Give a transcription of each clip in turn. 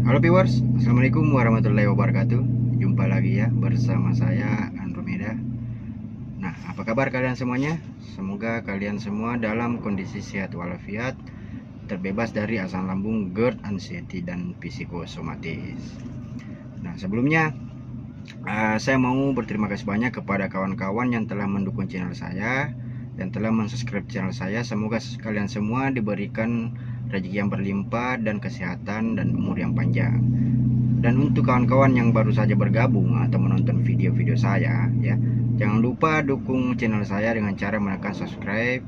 Halo viewers, assalamualaikum warahmatullahi wabarakatuh. Jumpa lagi ya bersama saya Andromeda. Nah, apa kabar kalian semuanya? Semoga kalian semua dalam kondisi sehat walafiat, terbebas dari asam lambung, GERD, anxiety, dan psikosomatis. Nah, sebelumnya saya mau berterima kasih banyak kepada kawan-kawan yang telah mendukung channel saya dan telah mensubscribe channel saya. Semoga kalian semua diberikan rezeki yang berlimpah dan kesehatan dan umur yang panjang. Dan untuk kawan-kawan yang baru saja bergabung atau menonton video-video saya ya, jangan lupa dukung channel saya dengan cara menekan subscribe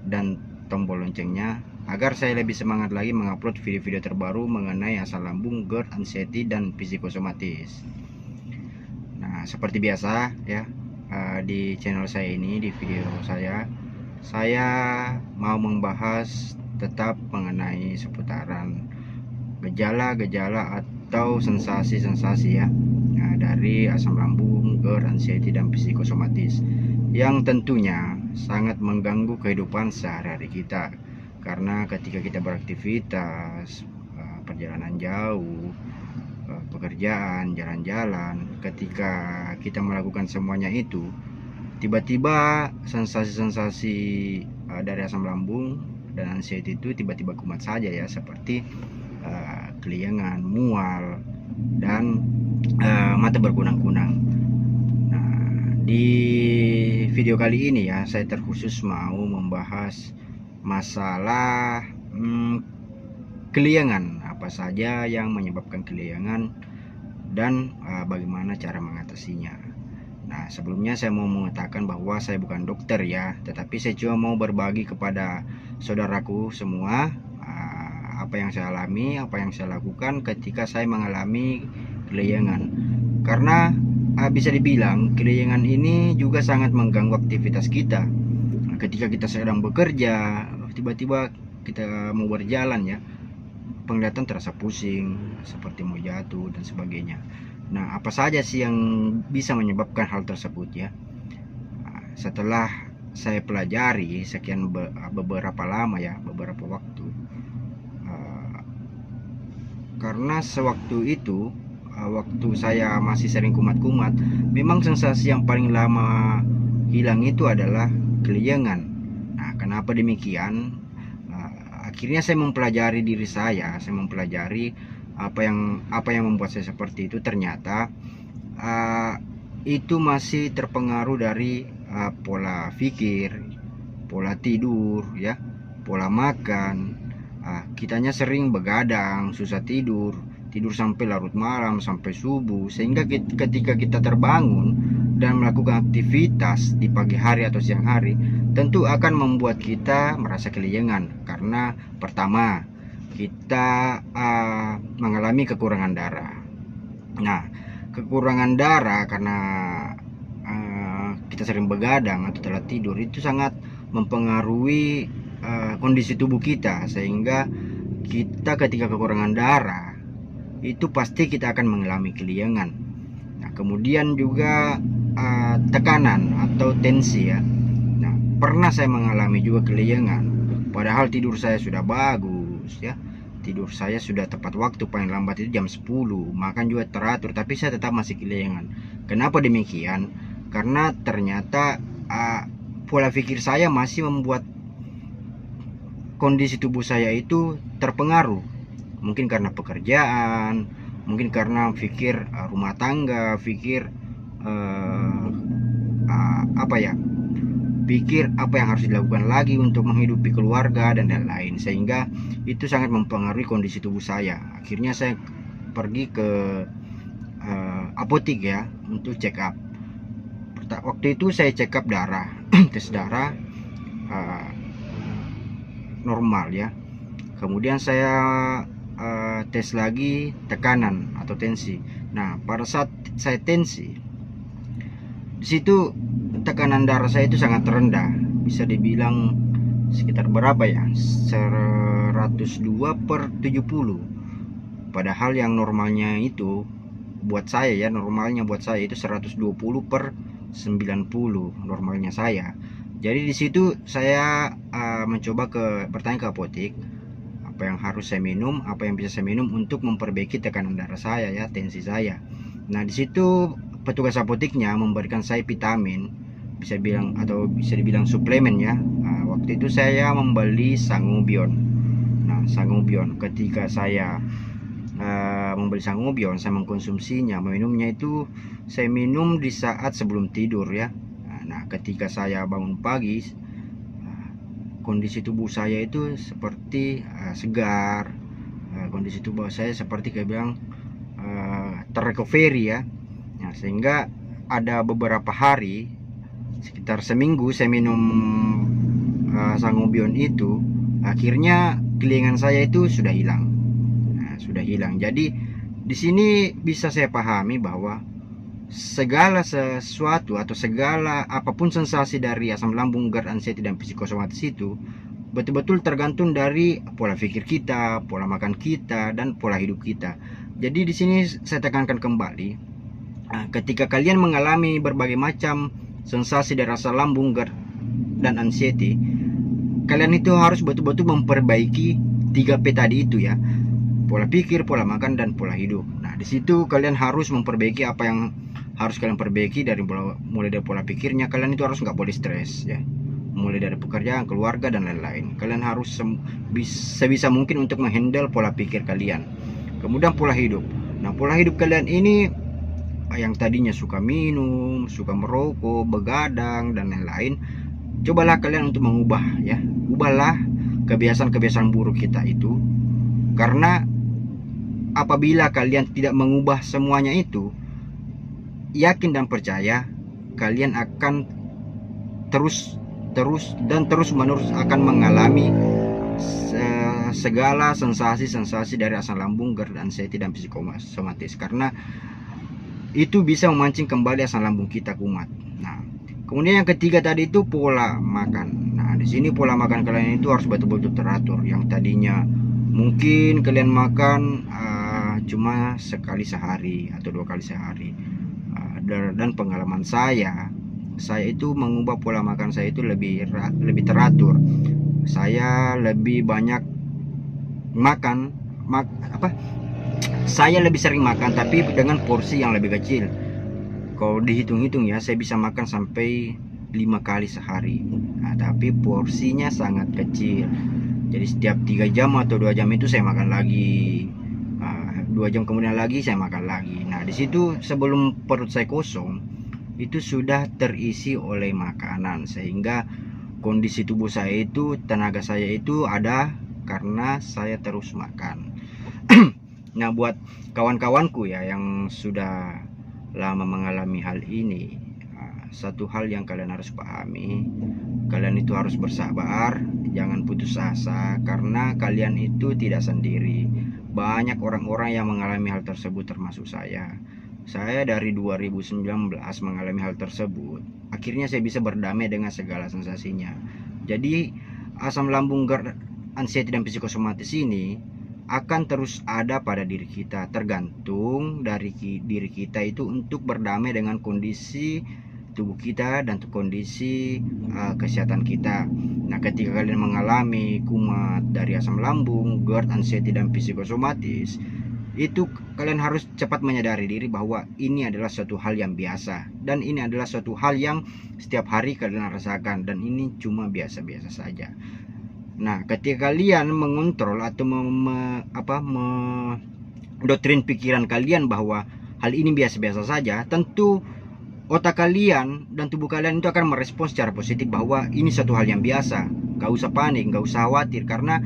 dan tombol loncengnya agar saya lebih semangat lagi mengupload video-video terbaru mengenai asam lambung, GERD, anxiety, dan psikosomatis. Nah, seperti biasa ya, di channel saya ini, di video saya mau membahas tetap mengenai seputaran gejala-gejala atau sensasi-sensasi ya, dari asam lambung, GERD, anxiety, dan psikosomatis yang tentunya sangat mengganggu kehidupan sehari-hari kita. Karena ketika kita beraktivitas, perjalanan jauh, pekerjaan, jalan-jalan, ketika kita melakukan semuanya itu, tiba-tiba sensasi-sensasi dari asam lambung dan anxiety itu tiba-tiba kumat saja ya, seperti keliengan, mual, dan mata berkunang-kunang. Nah, di video kali ini ya, saya terkhusus mau membahas masalah keliengan, apa saja yang menyebabkan keliengan dan bagaimana cara mengatasinya. Nah, sebelumnya saya mau mengatakan bahwa saya bukan dokter ya, tetapi saya cuma mau berbagi kepada saudaraku semua apa yang saya alami, apa yang saya lakukan ketika saya mengalami keliengan. Karena bisa dibilang keliengan ini juga sangat mengganggu aktivitas kita. Nah, ketika kita sedang bekerja, tiba-tiba kita mau berjalan ya, penglihatan terasa pusing, seperti mau jatuh dan sebagainya. Nah, apa saja sih yang bisa menyebabkan hal tersebut ya? Setelah saya pelajari sekian beberapa lama ya, beberapa waktu, karena sewaktu itu waktu saya masih sering kumat-kumat, memang sensasi yang paling lama hilang itu adalah keliengan. Nah, kenapa demikian? Akhirnya saya mempelajari diri saya mempelajari apa yang membuat saya seperti itu. Ternyata itu masih terpengaruh dari pola pikir, pola tidur ya, pola makan. Kitanya sering begadang, susah tidur sampai larut malam, sampai subuh, sehingga ketika kita terbangun dan melakukan aktivitas di pagi hari atau siang hari, tentu akan membuat kita merasa keliengan. Karena pertama, kita mengalami kekurangan darah. Nah, kekurangan darah karena kita sering begadang atau telat tidur itu sangat mempengaruhi kondisi tubuh kita, sehingga kita ketika kekurangan darah itu pasti kita akan mengalami keliengan. Nah, kemudian juga tekanan atau tensi ya. Nah, pernah saya mengalami juga keliengan padahal tidur saya sudah bagus ya, tidur saya sudah tepat waktu, paling lambat itu jam 10, makan juga teratur, tapi saya tetap masih keliengan. Kenapa demikian? Karena ternyata pola pikir saya masih membuat kondisi tubuh saya itu terpengaruh. Mungkin karena pekerjaan, mungkin karena pikir rumah tangga, pikir pikir apa yang harus dilakukan lagi untuk menghidupi keluarga dan lain-lain, sehingga itu sangat mempengaruhi kondisi tubuh saya. Akhirnya saya pergi ke apotik ya untuk check up. Waktu itu saya check up darah tes darah normal ya. Kemudian saya tes lagi tekanan atau tensi. Nah, pada saat saya tensi, di situ tekanan darah saya itu sangat rendah, bisa dibilang sekitar berapa ya, 102/70. Padahal yang normalnya itu buat saya ya, normalnya buat saya itu 120/90 normalnya saya. Jadi di situ saya mencoba bertanya ke apotik, apa yang harus saya minum, apa yang bisa saya minum untuk memperbaiki tekanan darah saya ya, tensi saya. Nah di situ petugas apoteknya memberikan saya vitamin, bisa dibilang suplemen ya. Nah, waktu itu saya membeli Sangobion. Nah Sangobion, ketika saya membeli Sangobion, saya mengkonsumsinya, meminumnya itu saya minum di saat sebelum tidur ya. Nah ketika saya bangun pagi, kondisi tubuh saya itu seperti segar, kondisi tubuh saya seperti kayak bilang terrecovery ya. Nah, sehingga ada beberapa hari, sekitar seminggu saya minum Sangobion itu, akhirnya kelingan saya itu sudah hilang. Nah, sudah hilang. Jadi di sini bisa saya pahami bahwa segala sesuatu atau segala apapun sensasi dari asam lambung, GERD, anxiety dan psikosomatis itu betul-betul tergantung dari pola pikir kita, pola makan kita, dan pola hidup kita. Jadi di sini saya tekankan kembali, ketika kalian mengalami berbagai macam sensasi dari asam lambung, GERD, dan anxiety, kalian itu harus betul-betul memperbaiki 3P tadi itu ya. Pola pikir, pola makan, dan pola hidup. Nah, di situ kalian harus memperbaiki apa yang harus kalian perbaiki, mulai dari pola pikirnya. Kalian itu harus nggak boleh stres ya, mulai dari pekerjaan, keluarga, dan lain-lain. Kalian harus sebisa mungkin untuk menghandle pola pikir kalian. Kemudian pola hidup. Nah pola hidup kalian ini yang tadinya suka minum, suka merokok, begadang, dan lain-lain, cobalah kalian untuk mengubah ya. Ubahlah kebiasaan-kebiasaan buruk kita itu, karena apabila kalian tidak mengubah semuanya itu, yakin dan percaya kalian akan terus menerus akan mengalami segala sensasi dari asam lambung, GERD, anxiety, dan psikosomatis, karena itu bisa memancing kembali asam lambung kita kumat. Nah, kemudian yang ketiga tadi itu pola makan. Nah, di sini pola makan kalian itu harus betul-betul teratur. Yang tadinya mungkin kalian makan cuma sekali sehari atau 2 kali sehari, dan pengalaman saya itu mengubah pola makan saya itu lebih teratur. Saya lebih banyak makan, saya lebih sering makan tapi dengan porsi yang lebih kecil. Kalau dihitung-hitung ya, saya bisa makan sampai 5 kali sehari. Nah, tapi porsinya sangat kecil. Jadi setiap 3 jam atau 2 jam itu saya makan lagi. 2 jam kemudian lagi saya makan lagi. Nah, di situ sebelum perut saya kosong itu sudah terisi oleh makanan, sehingga kondisi tubuh saya itu, tenaga saya itu ada karena saya terus makan. Nah, buat kawan-kawanku ya yang sudah lama mengalami hal ini, satu hal yang kalian harus pahami, kalian itu harus bersabar, jangan putus asa, karena kalian itu tidak sendiri. Banyak orang-orang yang mengalami hal tersebut, termasuk saya. Saya dari 2019 mengalami hal tersebut. Akhirnya saya bisa berdamai dengan segala sensasinya. Jadi asam lambung, GERD, anxiety, dan psikosomatis ini akan terus ada pada diri kita, tergantung dari diri kita itu untuk berdamai dengan kondisi tubuh kita dan kondisi kesehatan kita. Nah, ketika kalian mengalami kumat dari asam lambung, GERD, anxiety, dan psikosomatis, itu kalian harus cepat menyadari diri bahwa ini adalah suatu hal yang biasa, dan ini adalah suatu hal yang setiap hari kalian rasakan, dan ini cuma biasa-biasa saja. Nah, ketika kalian mengontrol atau mendoktrin pikiran kalian bahwa hal ini biasa-biasa saja, tentu otak kalian dan tubuh kalian itu akan merespons secara positif bahwa ini suatu hal yang biasa. Gak usah panik, gak usah khawatir, karena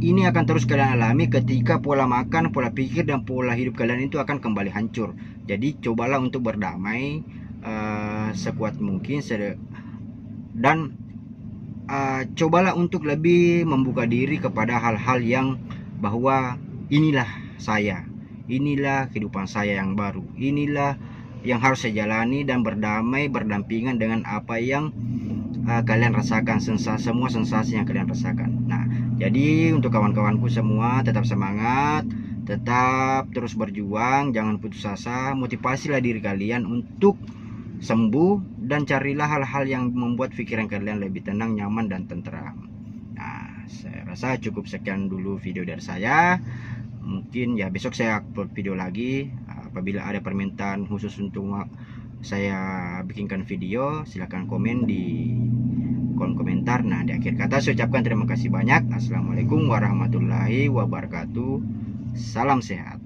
ini akan terus kalian alami ketika pola makan, pola pikir, dan pola hidup kalian itu akan kembali hancur. Jadi cobalah untuk berdamai sekuat mungkin, dan cobalah untuk lebih membuka diri kepada hal-hal yang bahwa inilah saya, inilah kehidupan saya yang baru, inilah yang harus saya jalani, dan berdampingan dengan apa yang kalian rasakan, semua sensasi yang kalian rasakan. Nah, jadi untuk kawan-kawanku semua, tetap semangat, tetap terus berjuang, jangan putus asa, motivasilah diri kalian untuk sembuh, dan carilah hal-hal yang membuat pikiran kalian lebih tenang, nyaman, dan tentram. Nah, saya rasa cukup sekian dulu video dari saya. Mungkin ya besok saya upload video lagi. Apabila ada permintaan khusus untuk saya bikinkan video, silahkan komen di kolom komentar. Nah, di akhir kata saya ucapkan terima kasih banyak. Assalamualaikum warahmatullahi wabarakatuh. Salam sehat.